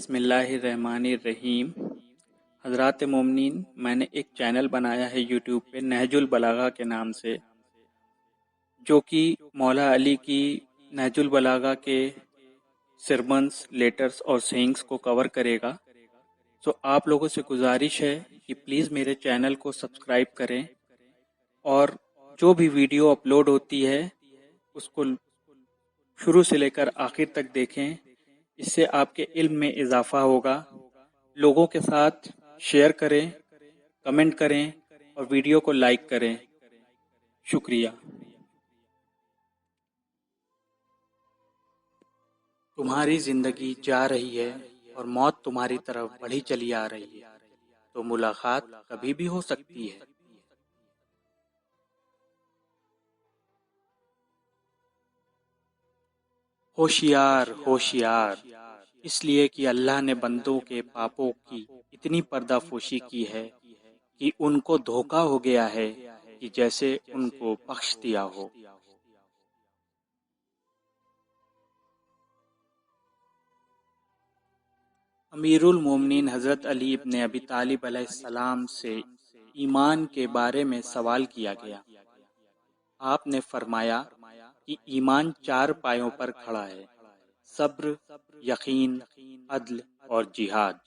बिस्मिल्लाहिर्रहमानिर्रहीम। हज़रात मोमिनीन, मैंने एक चैनल बनाया है यूट्यूब पे नहजुल बलागा के नाम से, जो कि मौला अली की नहजुल बलागा के सरमन्स, लेटर्स और सेइंग्स को कवर करेगा। सो आप लोगों से गुजारिश है कि प्लीज़ मेरे चैनल को सब्सक्राइब करें और जो भी वीडियो अपलोड होती है उसको शुरू से लेकर आखिर तक देखें। इससे आपके इल्म में इजाफ़ा होगा। लोगों के साथ शेयर करें, कमेंट करें और वीडियो को लाइक करें। शुक्रिया। तुम्हारी ज़िंदगी जा रही है और मौत तुम्हारी तरफ बढ़ी चली आ रही है, तो मुलाकात कभी भी हो सकती है। होशियार होशियार, इसलिए कि अल्लाह ने बंदों के पापों की इतनी पर्दाफोशी की है कि उनको धोखा हो गया है कि जैसे उनको बख्श दिया हो। अमीरुल मोमिनीन हज़रत अली इब्न अबी तालिब अलैहिस्सलाम से ईमान के बारे में सवाल किया गया। आपने फरमाया कि ईमान 4 पायों पर खड़ा है: सब्र, यकीन, अदल और जिहाद।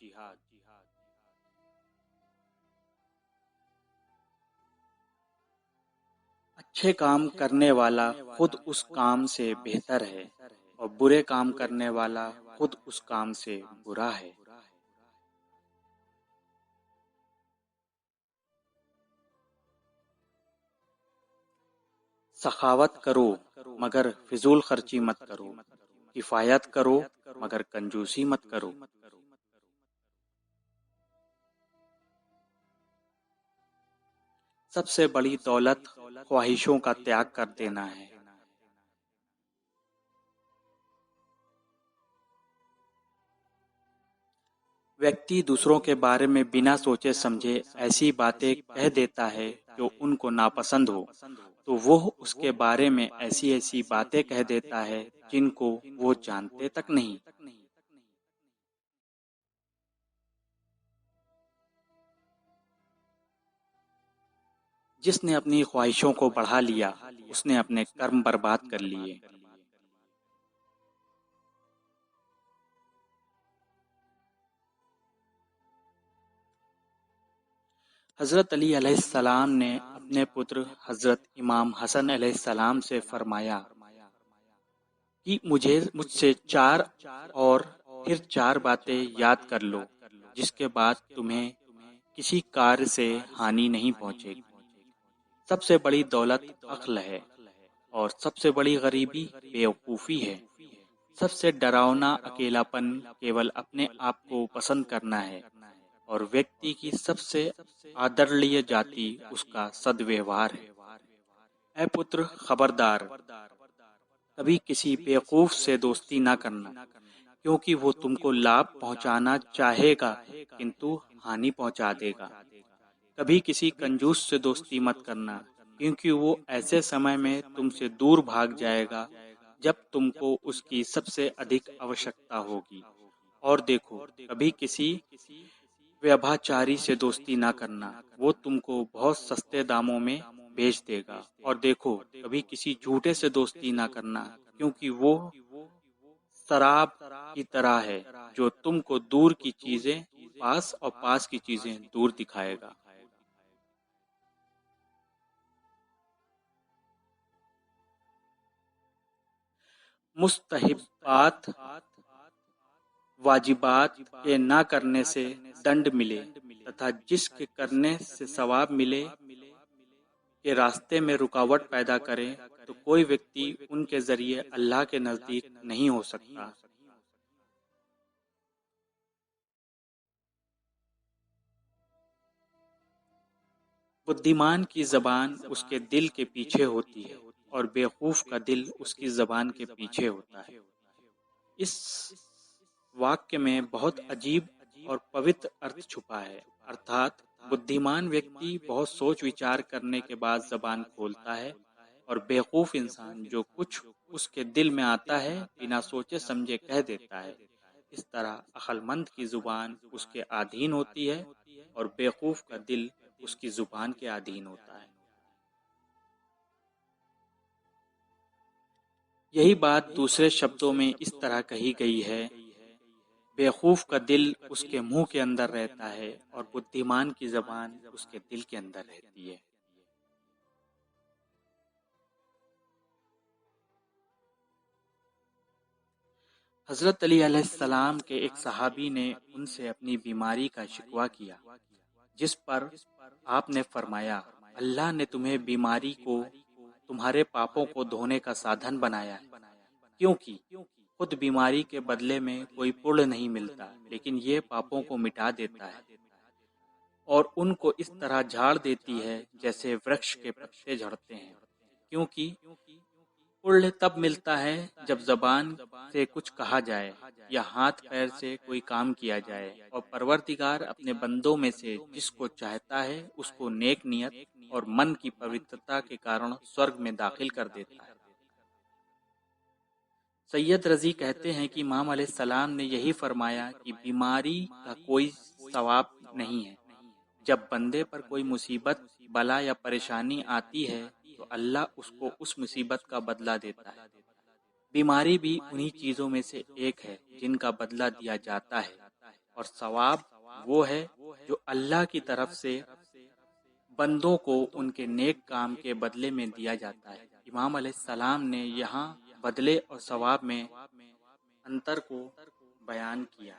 अच्छे काम करने वाला खुद उस काम से बेहतर है और बुरे काम करने वाला खुद उस काम से बुरा है। सखावत करो मगर फिजूल खर्ची मत करो, किफ़ायत करो मगर कंजूसी मत करो। सबसे बड़ी दौलत ख्वाहिशों का त्याग कर देना है। व्यक्ति दूसरों के बारे में बिना सोचे समझे ऐसी बातें कह देता है जो उनको नापसंद हो, तो वो उसके बारे में ऐसी ऐसी बातें कह देता है जिनको वो जानते तक नहीं। जिसने अपनी ख्वाहिशों को बढ़ा लिया, उसने अपने कर्म बर्बाद कर लिए। हज़रत अली अलैहिस्सलाम ने अपने पुत्र हज़रत इमाम हसन अलैहिस्सलाम से फरमाया कि मुझसे 4 और फिर 4 बातें याद कर लो, जिसके बाद तुम्हें किसी कार्य से हानि नहीं पहुंचेगी। सबसे बड़ी दौलत अक्ल है और सबसे बड़ी गरीबी बेवकूफ़ी है। सबसे डरावना अकेलापन केवल अपने आप को पसंद करना है और व्यक्ति की सबसे आदरणीय जाति उसका सद्व्यवहार है। ऐ पुत्र, खबरदार, कभी किसी बेवकूफ़ से दोस्ती ना करना, क्योंकि वो तुमको लाभ पहुंचाना चाहेगा किंतु हानि पहुंचा देगा। कभी किसी कंजूस से दोस्ती मत करना, क्योंकि वो ऐसे समय में तुमसे दूर भाग जाएगा जब तुमको उसकी सबसे अधिक आवश्यकता होगी। और देखो, कभी किसी व्यभिचारी से दोस्ती ना करना, वो तुमको बहुत सस्ते दामों में बेच देगा। और देखो, कभी किसी झूठे से दोस्ती ना करना, क्योंकि वो शराब की तरह है जो तुमको दूर की चीजें पास और पास की चीजें दूर दिखाएगा। मुस्तहिब्बात वाजिबात के ना करने से दंड मिले तथा जिसके करने से सवाब मिले के रास्ते में रुकावट पैदा करे, तो कोई व्यक्ति उनके जरिए अल्लाह के नज़दीक नहीं हो सकता। बुद्धिमान की ज़बान उसके दिल के पीछे होती है और बेवकूफ़ का दिल उसकी ज़बान के पीछे होता है। इस वाक्य में बहुत अजीब और पवित्र अर्थ छुपा है। अर्थात बुद्धिमान व्यक्ति बहुत सोच विचार करने के बाद ज़बान खोलता है और बेवकूफ़ इंसान जो कुछ उसके दिल में आता है बिना सोचे समझे कह देता है। इस तरह अक्लमंद की ज़ुबान उसके अधीन होती है और बेवकूफ़ का दिल उसकी ज़ुबान के अधीन होता है। यही बात दूसरे शब्दों में इस तरह कही गई है, बेवकूफ़ का दिल उसके मुंह के अंदर रहता है और बुद्धिमान की ज़बान उसके दिल के अंदर रहती है। हज़रत अली अलैहिस्सलाम के एक सहाबी ने उनसे अपनी बीमारी का शिकवा किया, जिस पर आपने फरमाया, अल्लाह ने तुम्हें बीमारी को तुम्हारे पापों को धोने का साधन बनाया है, क्योंकि खुद बीमारी के बदले में कोई पुण्य नहीं मिलता, लेकिन ये पापों को मिटा देता है और उनको इस तरह झाड़ देती है जैसे वृक्ष के पत्ते झड़ते हैं। क्योंकि पुण्य तब मिलता है जब ज़बान से कुछ कहा जाए या हाथ पैर से कोई काम किया जाए और परवरदिगार अपने बंदों में से जिसको चाहता है उसको नेक नियत और मन की पवित्रता के कारण स्वर्ग में दाखिल कर देता है। सैयद रज़ी कहते हैं कि इमाम अलैहिस्सलाम ने यही फरमाया कि बीमारी का कोई सवाब नहीं है। जब बंदे पर कोई मुसीबत, बला या परेशानी आती है तो अल्लाह उसको उस मुसीबत का बदला देता है। बीमारी भी उन्हीं चीज़ों में से एक है जिनका बदला दिया जाता है और सवाब वो है जो अल्लाह की तरफ से बंदों को उनके नेक काम के बदले में दिया जाता है। इमाम अलैहिस्सलाम ने यहाँ बदले और सवाब में अंतर को बयान किया।